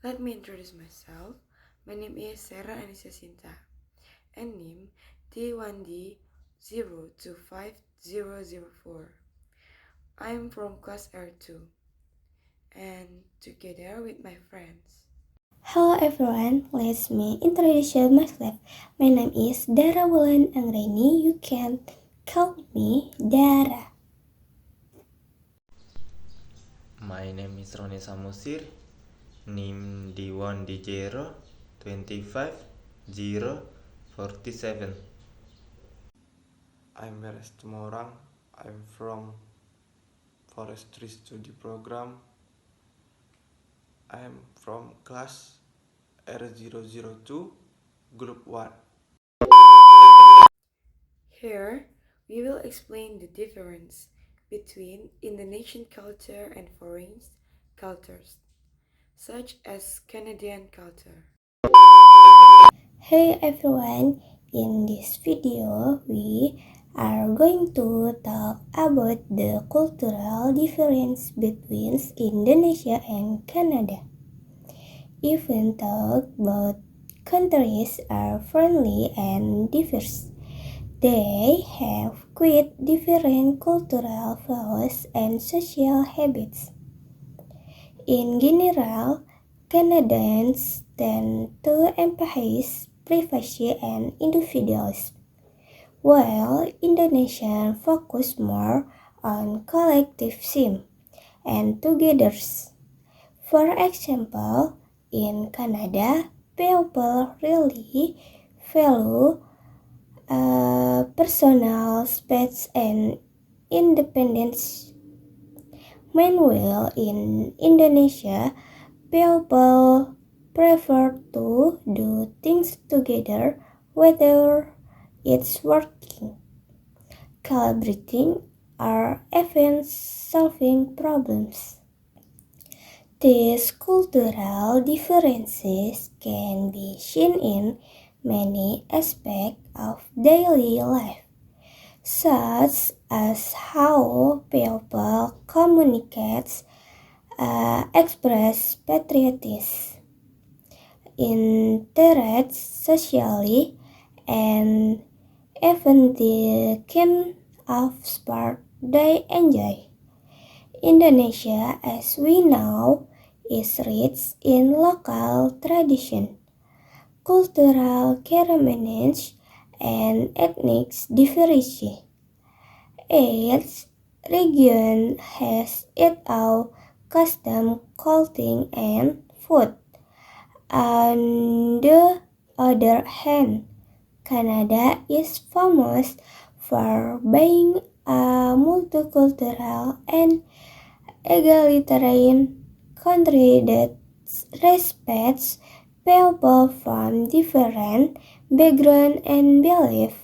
Let me introduce myself. My name is Sarah Anissa Sinta and NIM D1D025004. I am from class R2 and together with my friends. Hello everyone, let me introduce myself. My name is Dara Wulan Anggreni. You can call me Dara. My name is Roni Samusir, NIM D1D0 25047. I'm Meres Tumorang. I'm from Forestry Study Program. I'm from class R002, Group 1. Here, we will explain the difference between Indonesian culture and foreign cultures, such as Canadian culture. Hey everyone, in this video we are going to talk about the cultural difference between Indonesia and Canada. Even though both countries are friendly and diverse, they have quite different cultural values and social habits. In general, Canadians tend to emphasize privacy and individualism, while Indonesians focus more on collectivism and togetherness. For example, in Canada, people really value personal space and independence. Meanwhile, in Indonesia, people prefer to do things together, whether it's working, collaborating, or even solving problems. These cultural differences can be seen in many aspects of daily life, such as how people communicate, express patriotism, interact socially, and even the kind of sport they enjoy. Indonesia, as we know, is rich in local tradition, cultural ceremonies, and ethnic diversity. Each region has its own custom, clothing, and food. On the other hand, Canada is famous for being a multicultural and egalitarian country that respects people from different backgrounds and beliefs.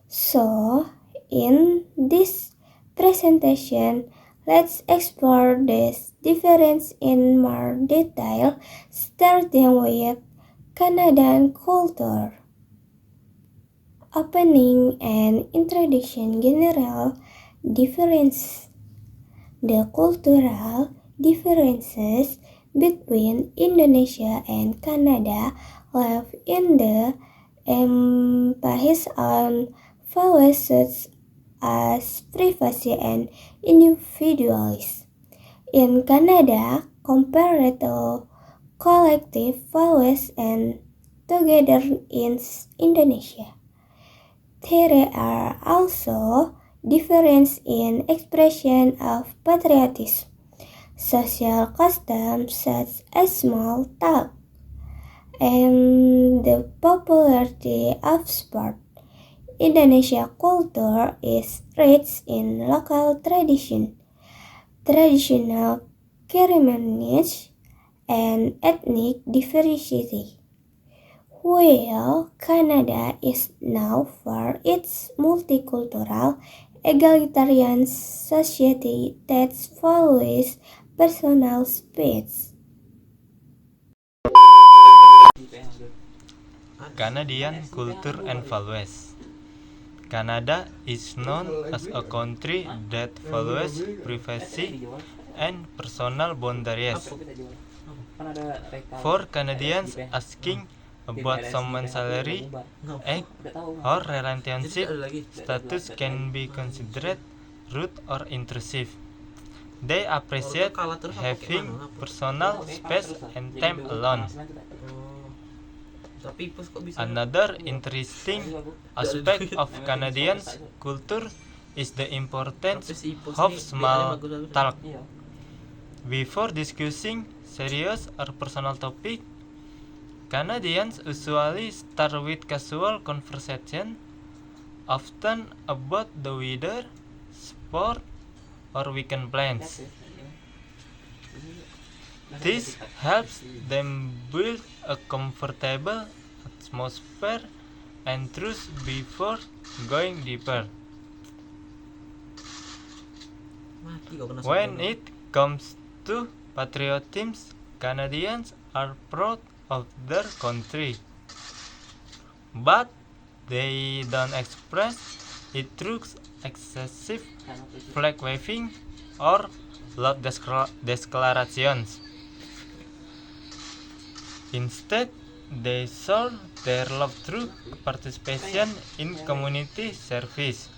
So, in this presentation, let's explore this difference in more detail, starting with Canadian culture. Opening and introduction general difference. The cultural differences between Indonesia and Canada live in the emphasis on values such as privacy and individualism. In Canada, compared to collective values and together in Indonesia, there are also differences in expression of patriotism, social customs such as small talk, and the popularity of sport. Indonesia culture is rich in local tradition, traditional ceremonies, and ethnic diversity, while Canada is known for its multicultural, egalitarian society that values personal space. Canadian culture and values. Canada is known as a country that values privacy and personal boundaries. For Canadians, asking about someone's salary, age, or relationship status can be considered rude or intrusive. They appreciate having personal space and time alone. Another interesting aspect of Canadian culture is the importance of small talk. Before discussing serious or personal topic, Canadians usually start with casual conversation, often about the weather, sport, or weekend plans. This helps them build a comfortable atmosphere and trust before going deeper. When it comes to patriotism, Canadians are proud of their country, but they don't express it through excessive flag waving or loud declarations. Instead, they show their love through participation in community service,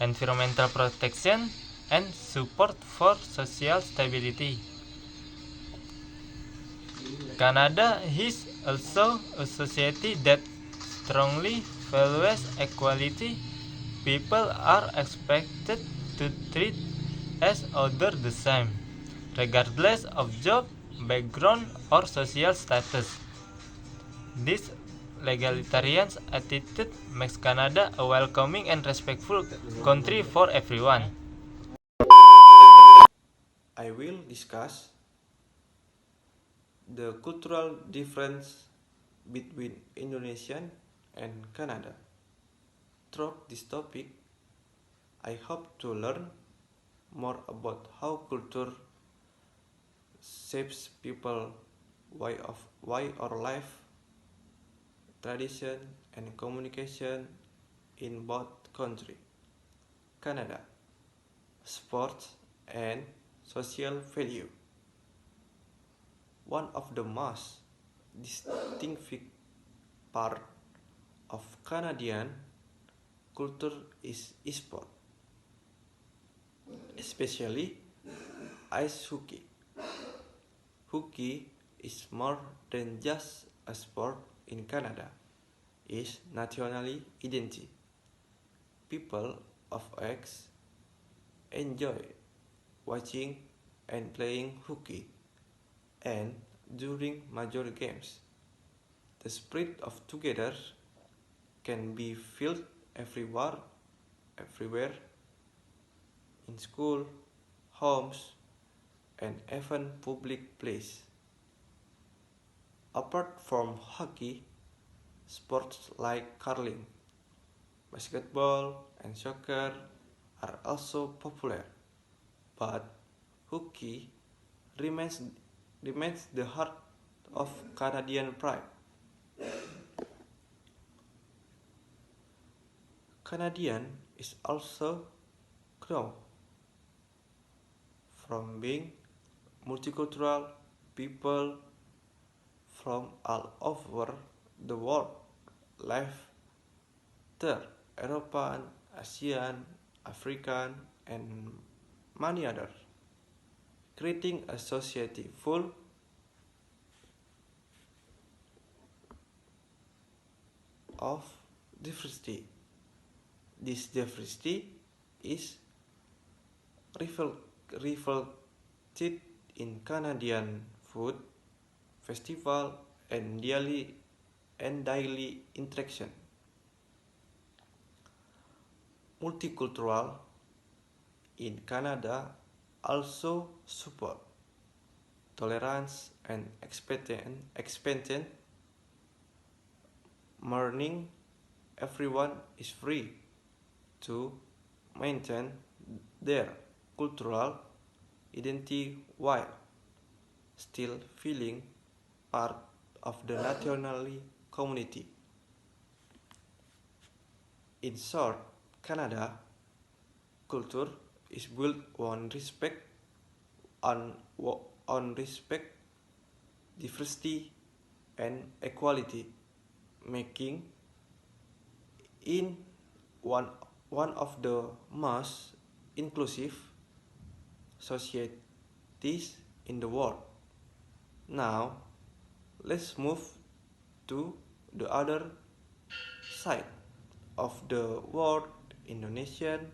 environmental protection, and support for social stability. Canada is also a society that strongly values equality. People are expected to treat as others the same, regardless of job, background, or social status. This egalitarian attitude makes Canada a welcoming and respectful country for everyone. I will discuss the cultural difference between Indonesia and Canada. Through this topic, I hope to learn more about how culture shapes people, way or life, tradition, and communication in both countries. Canada, sports and social value. One of the most distinctive part of Canadian culture is sport, especially ice hockey. Hockey is more than just a sport in Canada. It's nationally identity. People of X enjoy watching and playing hockey, and during major games, the spirit of together can be felt everywhere, in school, homes, and even public places. Apart from hockey, sports like curling, basketball, and soccer are also popular, but hockey remains the heart of Canadian pride. Canadian is also known from being multicultural. People from all over the world live there: European, Asian, African, and many others, creating a society full of diversity. This diversity is reflected in Canadian food, festival, and daily interaction. Multicultural in Canada also support tolerance and expansion, meaning everyone is free to maintain their cultural identity while still feeling part of the national community. In short, Canada culture is built on respect diversity, and equality, making it one of the most inclusive societies in the world. Now, let's move to the other side of the world, Indonesian,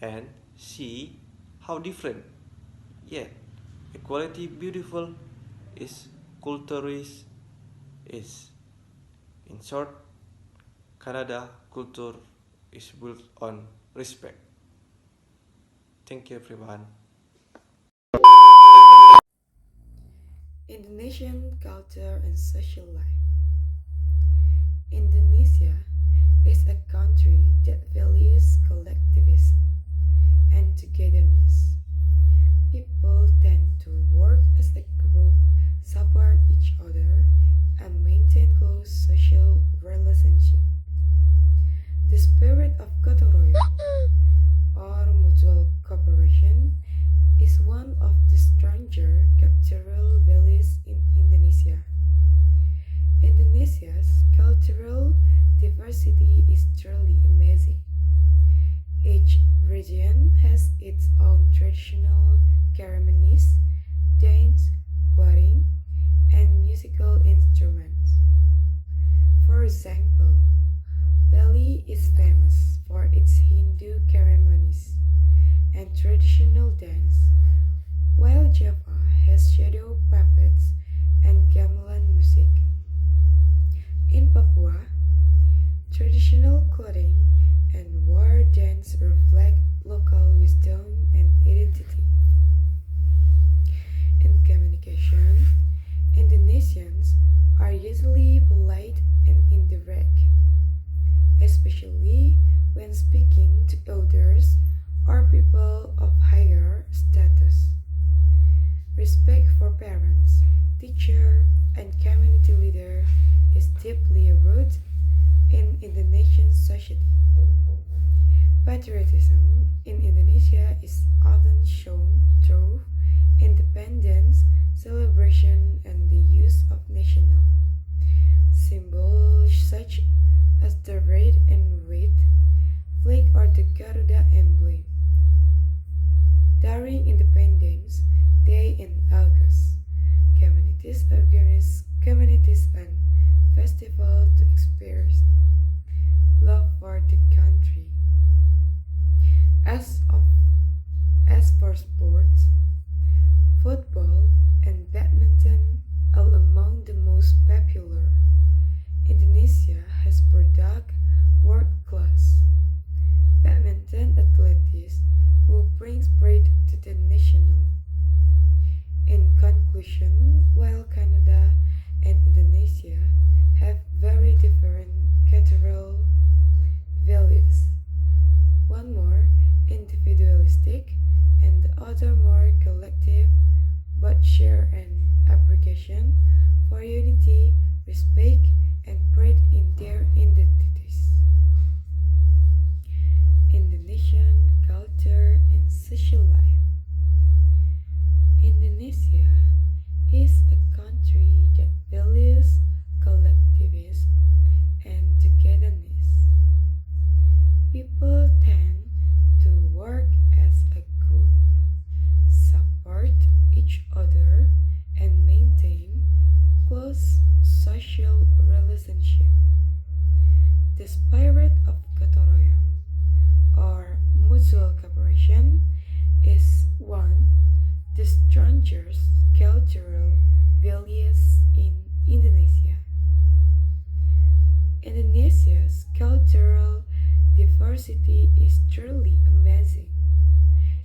and see how different yet equality beautiful is culture is. In short, Canada culture is built on respect. Thank you everyone. Indonesian culture and social life. Indonesia is a country that values collectivism and togetherness. People tend to work as a group, support each other, and maintain close social relationships. The spirit of gotong royong, or mutual cooperation, is one of the stronger cultural values in Indonesia. Indonesia's cultural diversity is truly amazing. Each region has its own traditional ceremonies, dance, clothing, and musical instruments. For example, Bali is famous for its Hindu ceremonies and traditional dance, while Java has shadow puppets and gamelan music. In Papua, traditional clothing and war dance reflect local wisdom and identity. In communication, Indonesians are usually polite and indirect, especially when speaking to elders or people of higher status. Respect for parents, teacher, and community leader is deeply rooted in Indonesian society. Patriotism in Indonesia is often shown through independence celebration and the use of national symbols such as the red and white flag or the Garuda emblem. During Independence Day in August, communities organize communities and festivals to express love for the country. As for sports, football and badminton are among the most popular. Indonesia has produced world-class badminton athletes who bring pride to the national. In conclusion, while Canada and Indonesia have very different cultural values, one more individualistic and the other more collective, but share an appreciation for unity, respect, and pride in their identities. Indonesian culture and social life. Indonesia is a country that values collectivism and togetherness. People tend to work as a group, support each other, and maintain close social relationships. The spirit of gotong royong, or mutual cooperation, is one the strongest cultural values in Indonesia. Indonesia's cultural diversity is truly amazing.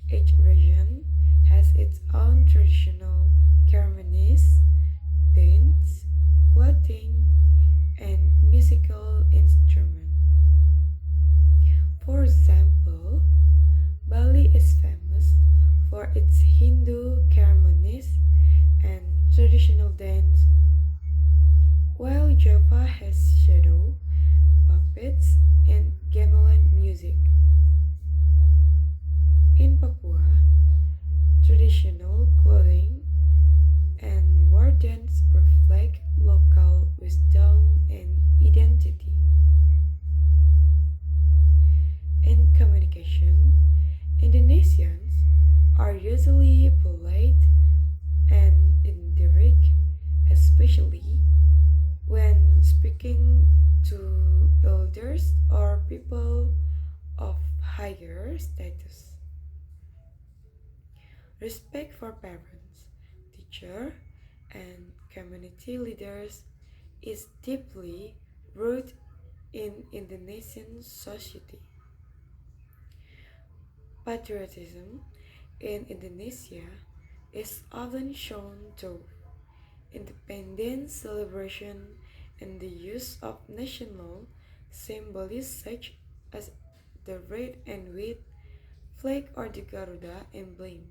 Each region has its own traditional ceremonies, dance, clothing, and musical instruments. For example, Bali is famous for its Hindu ceremonies and traditional dance, while Java has shadow, puppets, and gamelan music. In Papua, traditional clothing and war gardens reflect local wisdom and identity. In communication, Indonesians are usually polite and indirect, especially when speaking to elders or people of higher status. Respect for parents, teachers, and community leaders is deeply rooted in Indonesian society. Patriotism in Indonesia is often shown through independence celebration and the use of national symbols such as the red and white flag or the Garuda emblem.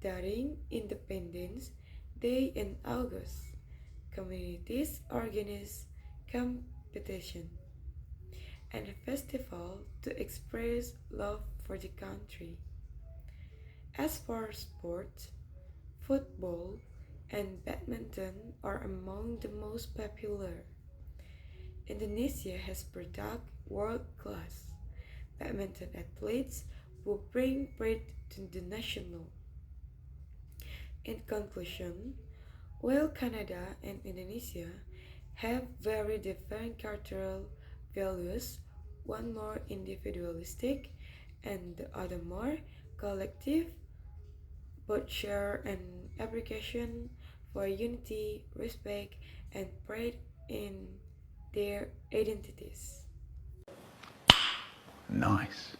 During Independence Day in August, communities organize competition and a festival to express love for the country. As for sports, football and badminton are among the most popular. Indonesia has produced world-class badminton athletes who bring pride to the national. In conclusion, while Canada and Indonesia have very different cultural values, one more individualistic and the other more collective, both share an appreciation for unity, respect, and pride in their identities. Nice.